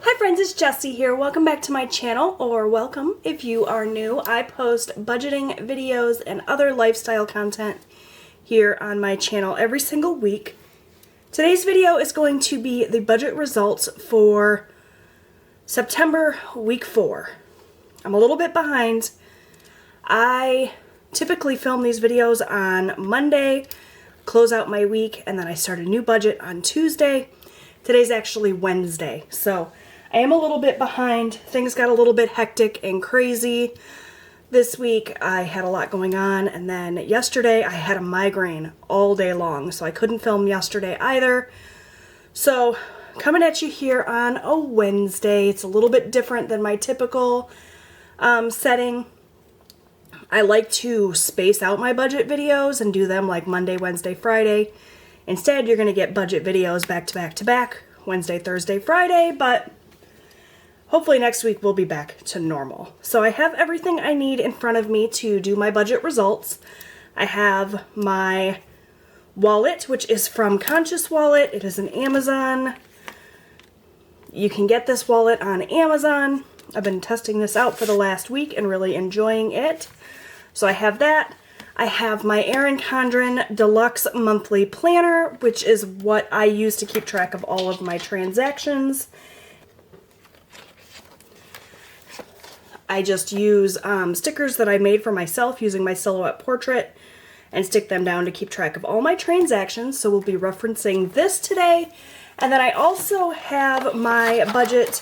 Hi friends, it's Jessie here. Welcome back to my channel, or welcome if you are new. I post budgeting videos and other lifestyle content here on my channel every single week. Today's video is going to be the budget results for September week 4. I'm a little bit behind. I typically film these videos on Monday, close out my week, and then I start a new budget on Tuesday. Today's actually Wednesday, so I am a little bit behind. Things got a little bit hectic and crazy this week. I had a lot going on, and then yesterday I had a migraine all day long, so I couldn't film yesterday either. So coming at you here on a Wednesday. It's a little bit different than my typical setting. I like to space out my budget videos and do them like Monday, Wednesday, Friday. Instead, you're going to get budget videos back to back to back, Wednesday, Thursday, Friday, but hopefully next week we'll be back to normal. So I have everything I need in front of me to do my budget results. I have my wallet, which is from Conscious Wallet. It is an Amazon. You can get this wallet on Amazon. I've been testing this out for the last week and really enjoying it. So I have that. I have my Erin Condren Deluxe Monthly Planner, which is what I use to keep track of all of my transactions. I just use stickers that I made for myself using my silhouette portrait and stick them down to keep track of all my transactions. So we'll be referencing this today. And then I also have my budget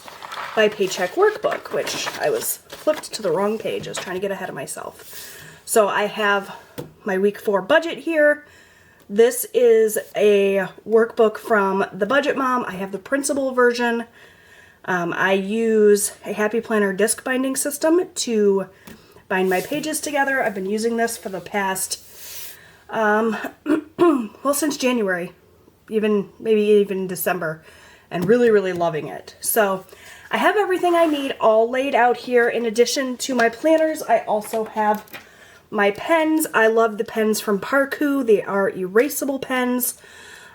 by paycheck workbook, which I was flipped to the wrong page. I was trying to get ahead of myself. So I have my week 4 budget here. This is a workbook from the Budget Mom. I have the printable version. I use a Happy Planner disc binding system to bind my pages together. I've been using this for the past, well, since January, maybe even December, and really loving it. So I have everything I need all laid out here. In addition to my planners, I also have my pens. I love the pens from Parkoo. They are erasable pens.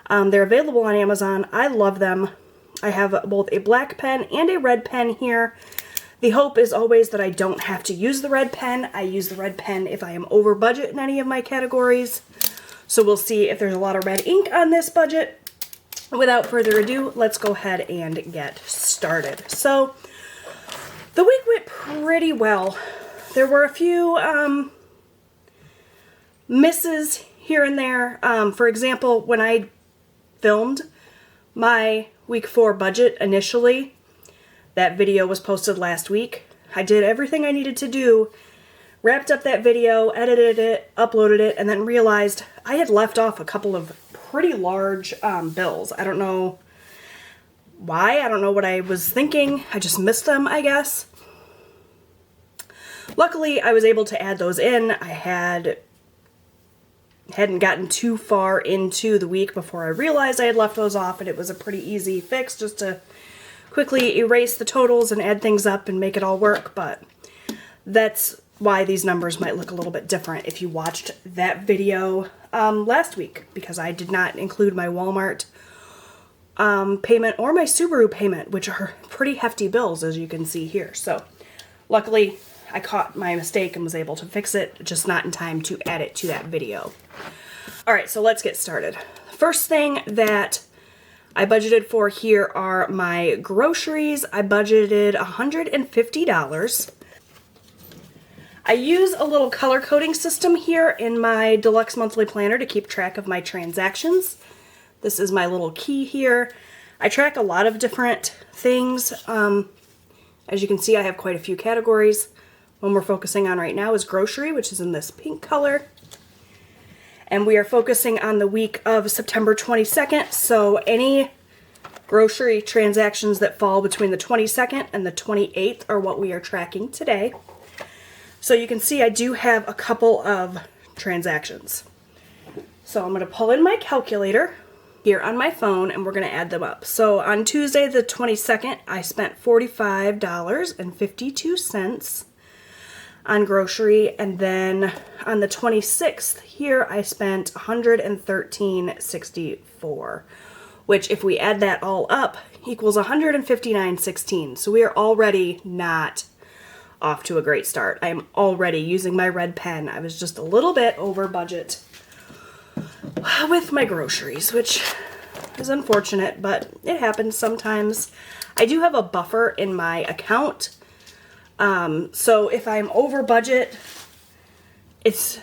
They're available on Amazon. I love them. I have both a black pen and a red pen here. The hope is always that I don't have to use the red pen. I use the red pen if I am over budget in any of my categories. So we'll see if there's a lot of red ink on this budget. Without further ado, let's go ahead and get started. So the week went pretty well. There were a few misses here and there. For example, when I filmed my week 4 budget initially, that video was posted last week. I did everything I needed to do, wrapped up that video, edited it, uploaded it, and then realized I had left off a couple of pretty large bills. I don't know why. I don't know what I was thinking. I just missed them, I guess. Luckily, I was able to add those in. I hadn't gotten too far into the week before I realized I had left those off, and it was a pretty easy fix just to quickly erase the totals and add things up and make it all work. But that's why these numbers might look a little bit different if you watched that video last week, because I did not include my Walmart payment or my Subaru payment, which are pretty hefty bills, as you can see here. So luckily I caught my mistake and was able to fix it, just not in time to add it to that video. All right, so let's get started. First thing that I budgeted for here are my groceries. I budgeted $150. I use a little color coding system here in my Deluxe Monthly Planner to keep track of my transactions. This is my little key here. I track a lot of different things. As you can see, I have quite a few categories. One we're focusing on right now is grocery, which is in this pink color. And we are focusing on the week of September 22nd, so any grocery transactions that fall between the 22nd and the 28th are what we are tracking today. So you can see I do have a couple of transactions. So I'm going to pull in my calculator here on my phone and we're going to add them up. So on Tuesday the 22nd, I spent $45.52 on grocery, and then on the 26th here I spent $113.64, which if we add that all up equals $159.16. So we are already not off to a great start. I am already using my red pen. I was just a little bit over budget with my groceries, which is unfortunate, but it happens sometimes. I do have a buffer in my account. So if I'm over budget, it's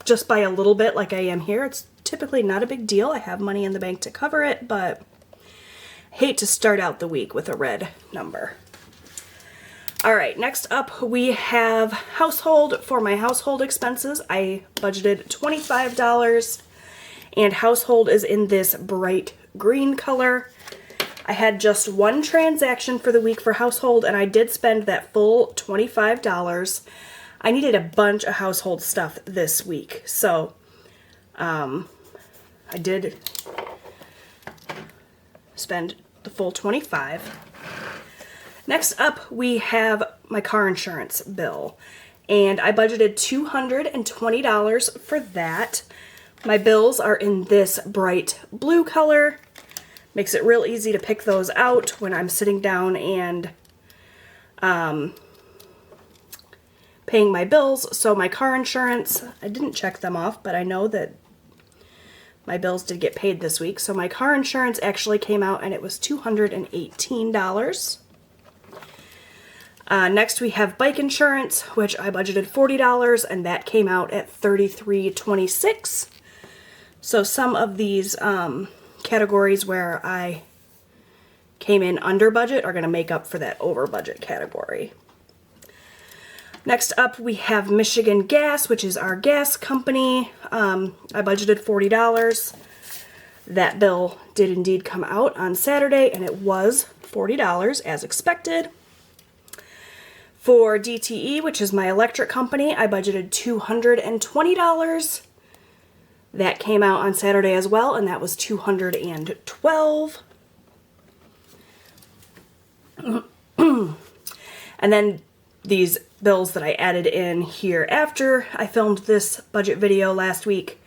just by a little bit like I am here. It's typically not a big deal. I have money in the bank to cover it, but I hate to start out the week with a red number. All right, next up we have household. For my household expenses, I budgeted $25, and household is in this bright green color. I had just one transaction for the week for household, and I did spend that full $25. I needed a bunch of household stuff this week, so I did spend the full $25. Next up, we have my car insurance bill, and I budgeted $220 for that. My bills are in this bright blue color. Makes it real easy to pick those out when I'm sitting down and paying my bills. So my car insurance, I didn't check them off, but I know that my bills did get paid this week. So my car insurance actually came out and it was $218. Next we have bike insurance, which I budgeted $40, and that came out at $33.26. So some of these categories where I came in under budget are going to make up for that over budget category. Next up we have Michigan Gas, which is our gas company. I budgeted $40. That bill did indeed come out on Saturday, and it was $40 as expected. For DTE, which is my electric company, I budgeted $220. That came out on Saturday as well, and that was $212. And then these bills that I added in here after I filmed this budget video last week.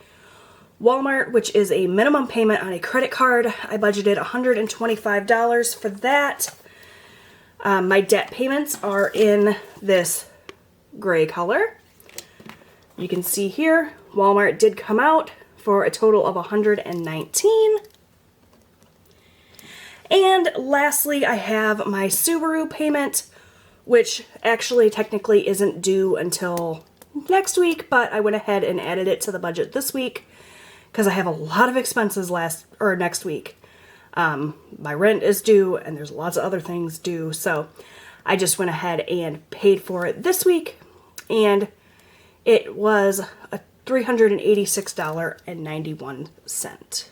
Walmart, which is a minimum payment on a credit card, I budgeted $125 for that. My debt payments are in this gray color. You can see here, Walmart did come out for a total of $119. And lastly, I have my Subaru payment, which actually technically isn't due until next week, but I went ahead and added it to the budget this week because I have a lot of expenses next week. My rent is due, and there's lots of other things due, so I just went ahead and paid for it this week, and it was a $386.91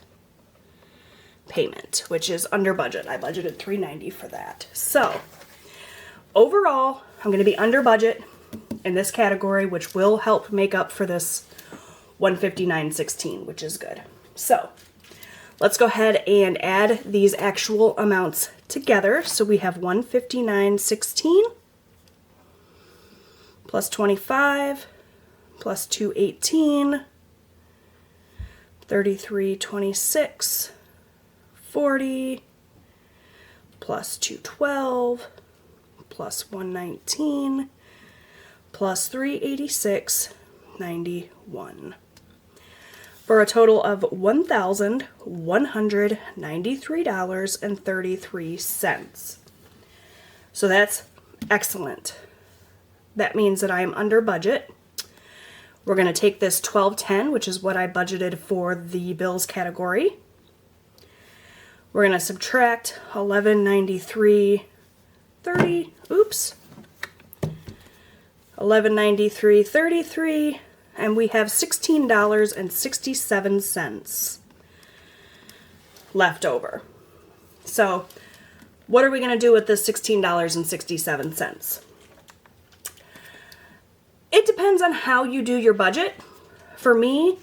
payment, which is under budget. I budgeted $390 for that. So overall, I'm going to be under budget in this category, which will help make up for this $159.16, which is good. So let's go ahead and add these actual amounts together. So we have $159.16 plus 25 plus 218, 33.26, 40 plus 212 plus 119 plus 386.91. For a total of $1,193.33. So that's excellent. That means that I am under budget. We're going to take this $12.10, which is what I budgeted for the bills category. We're going to subtract $1193.30. Oops. $1193.33. And we have $16.67 left over. So what are we going to do with this $16.67? It depends on how you do your budget. For me,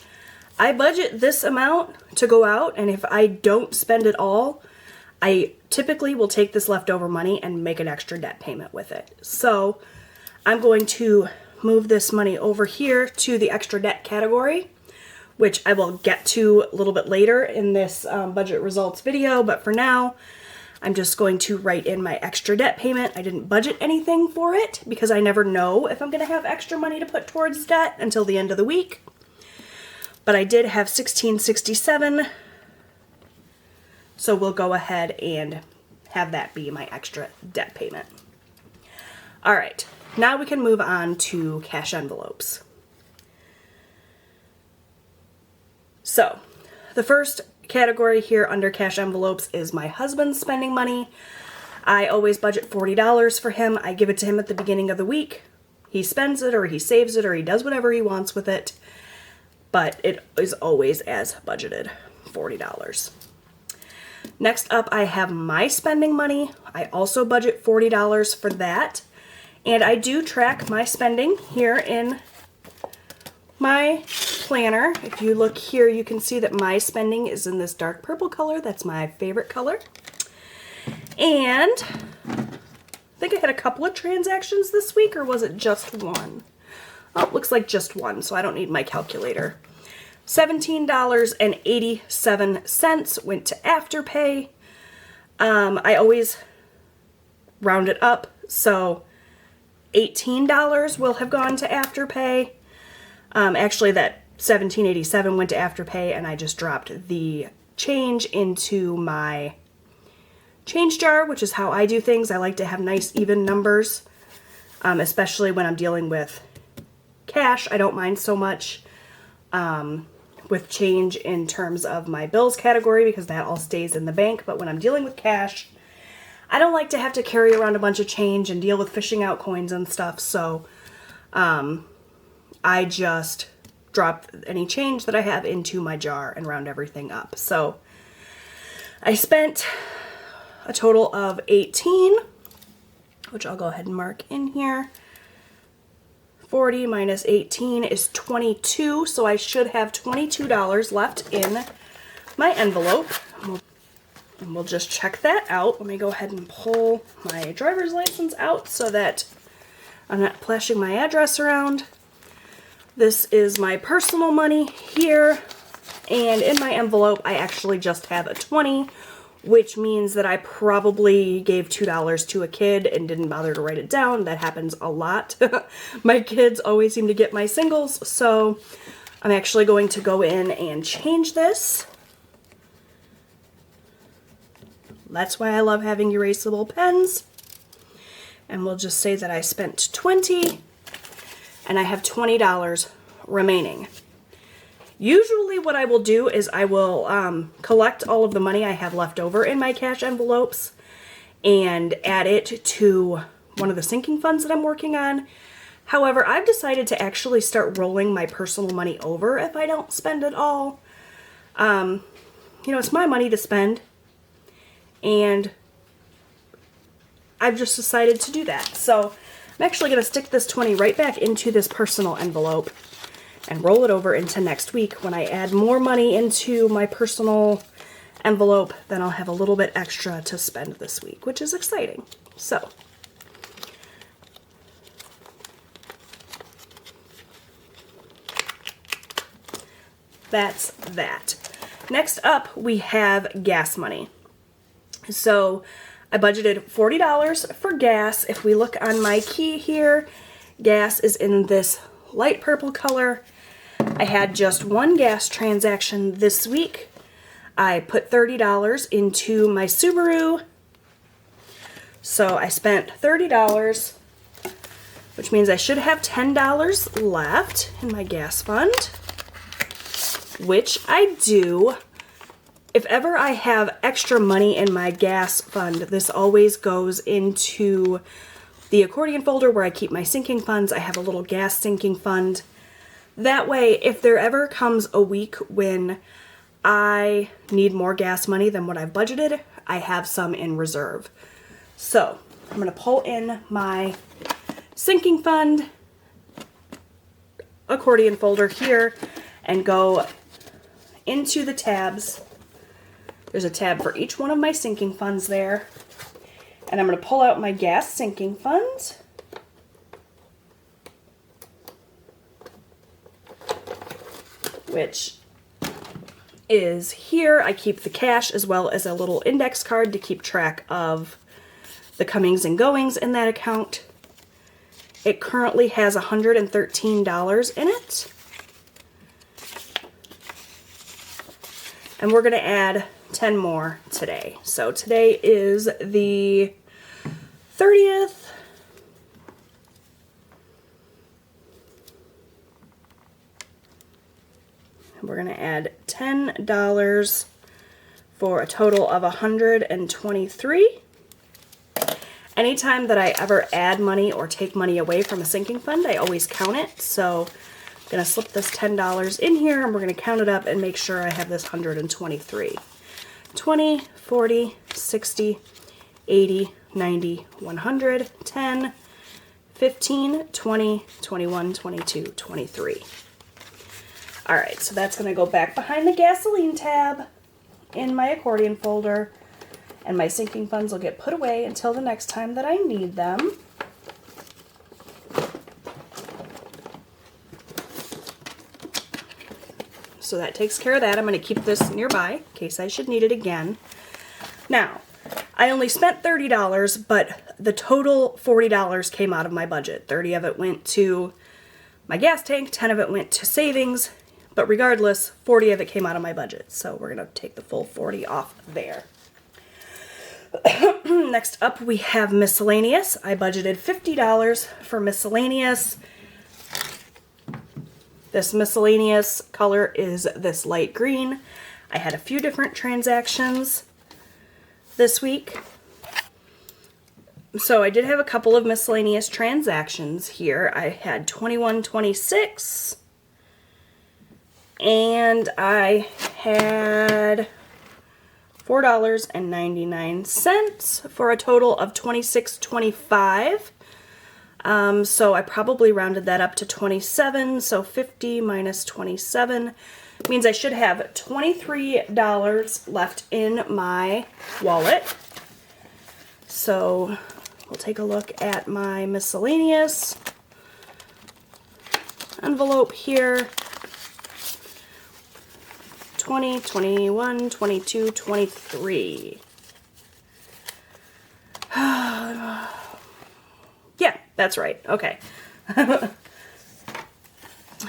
I budget this amount to go out, and if I don't spend it all, I typically will take this leftover money and make an extra debt payment with it. So I'm going to move this money over here to the extra debt category, which I will get to a little bit later in this budget results video, but for now, I'm just going to write in my extra debt payment. I didn't budget anything for it because I never know if I'm going to have extra money to put towards debt until the end of the week. But I did have $16.67, so we'll go ahead and have that be my extra debt payment. All right, now we can move on to cash envelopes. So, the first category here under cash envelopes is my husband's spending money. I always budget $40 for him. I give it to him at the beginning of the week. He spends it or he saves it or he does whatever he wants with it. But it is always as budgeted, $40. Next up, I have my spending money. I also budget $40 for that. And I do track my spending here in my planner. If you look here, you can see that my spending is in this dark purple color. That's my favorite color. And I think I had a couple of transactions this week, or was it just one? Oh, it looks like just one, so I don't need my calculator. $17.87 went to Afterpay. I always round it up, so $18 will have gone to Afterpay. Actually, that $17.87 went to Afterpay, and I just dropped the change into my change jar, which is how I do things. I like to have nice, even numbers, especially when I'm dealing with cash. I don't mind so much with change in terms of my bills category because that all stays in the bank. But when I'm dealing with cash, I don't like to have to carry around a bunch of change and deal with fishing out coins and stuff. So I just drop any change that I have into my jar and round everything up. So I spent a total of 18, which I'll go ahead and mark in here. 40 minus 18 is 22, so I should have $22 left in my envelope. And we'll just check that out. Let me go ahead and pull my driver's license out so that I'm not flashing my address around. This is my personal money here, and in my envelope I actually just have a 20, which means that I probably gave $2 to a kid and didn't bother to write it down. That happens a lot. My kids always seem to get my singles, so I'm actually going to go in and change this. That's why I love having erasable pens. And we'll just say that I spent 20 and I have $20 remaining. Usually what I will do is I will collect all of the money I have left over in my cash envelopes and add it to one of the sinking funds that I'm working on. However, I've decided to actually start rolling my personal money over if I don't spend it all. You know, it's my money to spend, and I've just decided to do that. So I'm actually going to stick this 20 right back into this personal envelope and roll it over into next week. When I add more money into my personal envelope, then I'll have a little bit extra to spend this week, which is exciting. So that's that. Next up, we have gas money. So I budgeted $40 for gas. If we look on my key here, gas is in this light purple color. I had just one gas transaction this week. I put $30 into my Subaru. So I spent $30, which means I should have $10 left in my gas fund, which I do. If ever I have extra money in my gas fund, this always goes into the accordion folder where I keep my sinking funds. I have a little gas sinking fund. That way, if there ever comes a week when I need more gas money than what I've budgeted, I have some in reserve. So I'm going to pull in my sinking fund accordion folder here and go into the tabs. There's a tab for each one of my sinking funds there. And I'm going to pull out my gas sinking fund. Which is here. I keep the cash as well as a little index card to keep track of the comings and goings in that account. It currently has $113 in it. And we're going to add 10 more today. So today is the 30th. We're going to add $10 for a total of $123. Anytime that I ever add money or take money away from a sinking fund, I always count it. So I'm going to slip this $10 in here and we're going to count it up and make sure I have this 123. 20, 40, 60, 80, 90, 100, 10, 15, 20, 21, 22, 23. Alright, so that's going to go back behind the gasoline tab in my accordion folder, and my sinking funds will get put away until the next time that I need them. So that takes care of that. I'm going to keep this nearby in case I should need it again. Now, I only spent $30, but the total $40 came out of my budget. 30 of it went to my gas tank, 10 of it went to savings, but regardless, 40 of it came out of my budget. So we're going to take the full 40 off there. Next up, we have miscellaneous. I budgeted $50 for miscellaneous. This miscellaneous color is this light green. I had a few different transactions this week. So I did have a couple of miscellaneous transactions here. I had 21.26 and I had $4.99 for a total of $26.25. So I probably rounded that up to 27. So 50 minus 27 means I should have $23 left in my wallet. So we'll take a look at my miscellaneous envelope here. 20, 21, 22, 23. Yeah, that's right. Okay.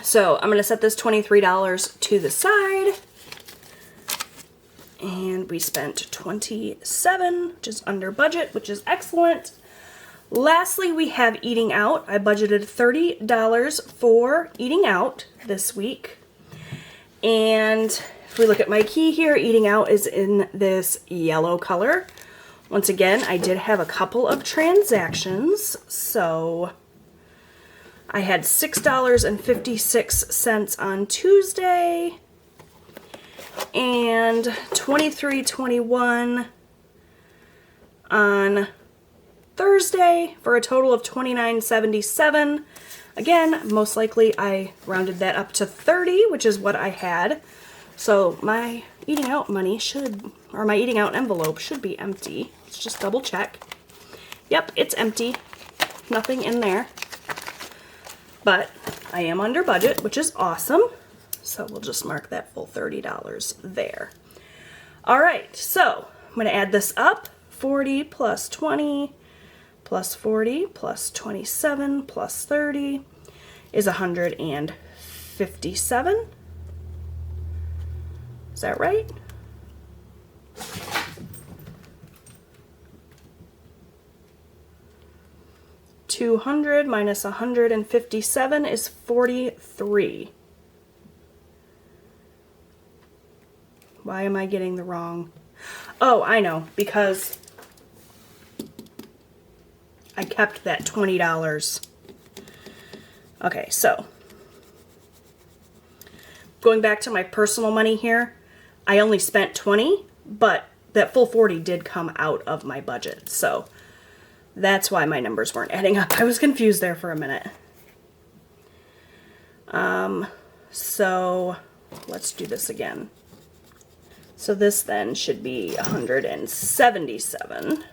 So I'm going to set this $23 to the side. And we spent 27, which is under budget, which is excellent. Lastly, we have eating out. I budgeted $30 for eating out this week. And if we look at my key here, eating out is in this yellow color. Once again, I did have a couple of transactions. So I had $6.56 on Tuesday and $23.21 on Thursday for a total of $29.77. Again, most likely I rounded that up to 30, which is what I had. So my eating out money should, or my eating out envelope should be empty. Let's just double check. Yep, it's empty. Nothing in there. But I am under budget, which is awesome. So we'll just mark that full $30 there. All right, so I'm going to add this up. 40 plus 20 plus 40 plus 27 plus 30 is 157. Is that right? $200 minus 157 is 43. Why am I getting the wrong? Oh, I know, because I kept that $20. Okay, so going back to my personal money here, I only spent 20, but that full 40 did come out of my budget. So that's why my numbers weren't adding up. I was confused there for a minute. So let's do this again. So this then should be 177.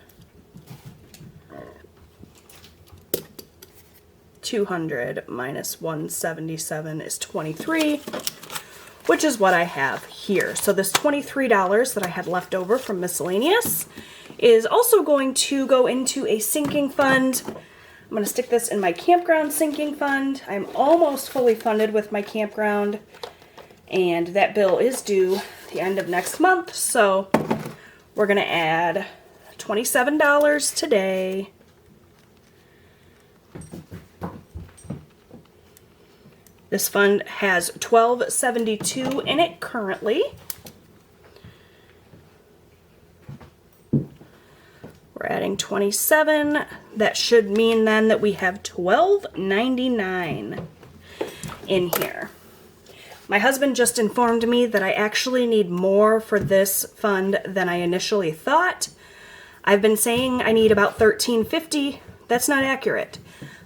200 minus 177 is 23. which is what I have here. So this $23 that I had left over from miscellaneous is also going to go into a sinking fund. I'm going to stick this in my campground sinking fund. I'm almost fully funded with my campground, and that bill is due the end of next month, so we're going to add $27 today. This fund has $12.72 in it currently. We're adding 27. That should mean then that we have $12.99 in here. My husband just informed me that I actually need more for this fund than I initially thought. I've been saying I need about $13.50. That's not accurate.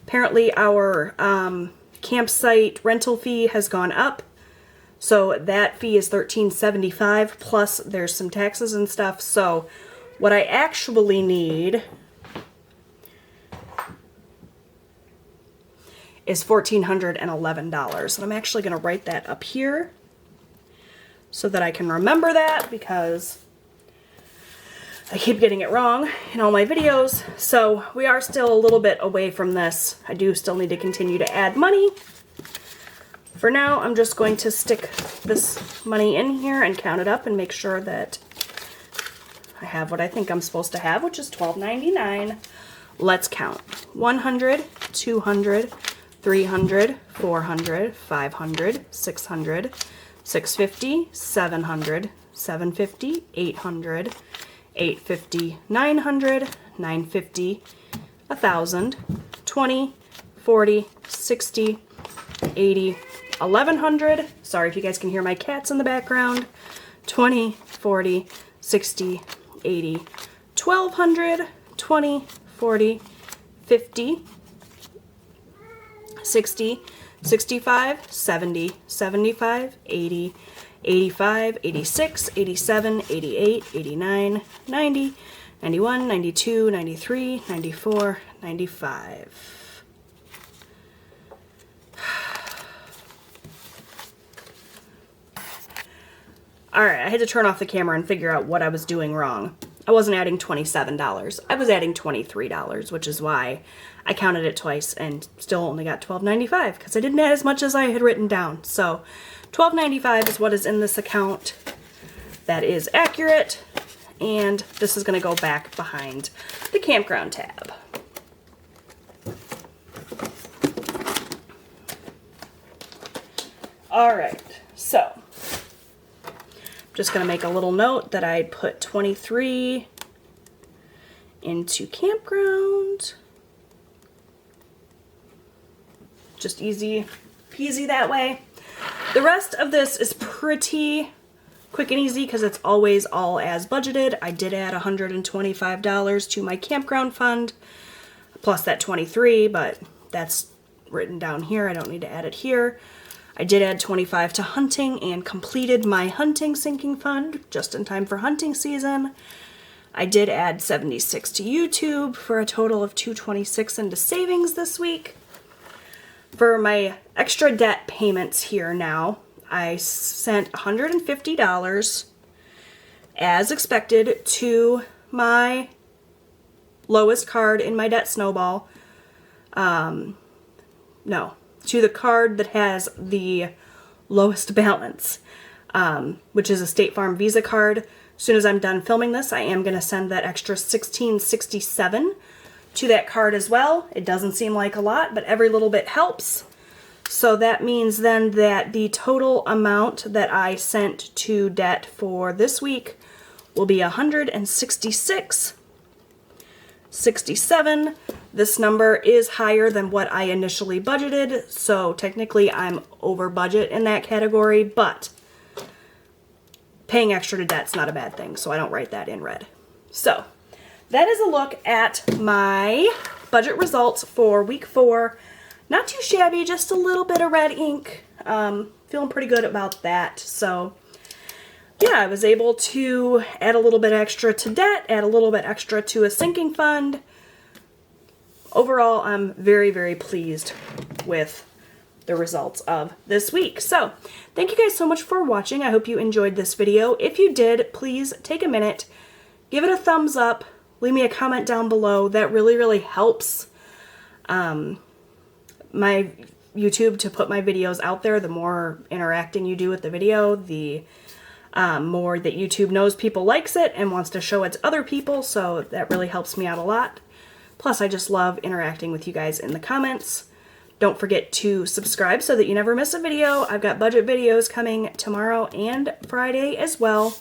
Apparently our campsite rental fee has gone up, so that fee is $13.75 plus there's some taxes and stuff. So what I actually need is $1,411, and I'm actually going to write that up here so that I can remember that, because I keep getting it wrong in all my videos. So we are still a little bit away from this. I do still need to continue to add money. For now, I'm just going to stick this money in here and count it up and make sure that I have what I think I'm supposed to have, which is $12.99. Let's count. 100, 200, 300, 400, 500, 600, 650, 700, 750, 800, 850, 900, 950, 1,000, 20, 40, 60, 80, 1,100. Sorry if you guys can hear my cats in the background. 20, 40, 60, 80, 1,200, 20, 40, 50, 60, 65, 70, 75, 80, 85, 86, 87, 88, 89, 90, 91, 92, 93, 94, 95. Alright, I had to turn off the camera and figure out what I was doing wrong. I wasn't adding $27. I was adding $23, which is why I counted it twice and still only got $12.95, because I didn't add as much as I had written down. So $12.95 is what is in this account. That is accurate, and this is going to go back behind the campground tab. Alright, so just going to make a little note that I put 23 into campground. Just easy peasy that way. The rest of this is pretty quick and easy because it's always all as budgeted. I did add $125 to my campground fund, plus that 23, but that's written down here. I don't need to add it here. I did add 25 to hunting and completed my hunting sinking fund just in time for hunting season. I did add 76 to YouTube for a total of $226 into savings this week. For my extra debt payments here now, I sent $150 as expected to my lowest card in my debt snowball. To the card that has the lowest balance, which is a State Farm Visa card. As soon as I'm done filming this, I am going to send that extra $16.67 to that card as well. It doesn't seem like a lot, but every little bit helps. So that means then that the total amount that I sent to debt for this week will be $166.67. This number is higher than what I initially budgeted, so technically I'm over budget in that category, but paying extra to debt's not a bad thing, so I don't write that in red. So that is a look at my budget results for week 4. Not too shabby, just a little bit of red ink. Feeling pretty good about that. So yeah, I was able to add a little bit extra to debt, add a little bit extra to a sinking fund. Overall, I'm very, very pleased with the results of this week. So thank you guys so much for watching. I hope you enjoyed this video. If you did, please take a minute, give it a thumbs up, leave me a comment down below. That really helps my YouTube to put my videos out there. The more interacting you do with the video, the more that YouTube knows people likes it and wants to show it to other people, so that really helps me out a lot. Plus, I just love interacting with you guys in the comments. Don't forget to subscribe so that you never miss a video. I've got budget videos coming tomorrow and Friday as well.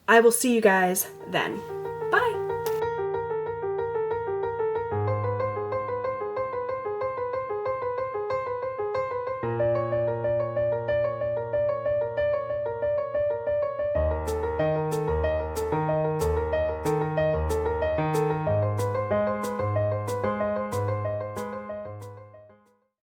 I will see you guys then.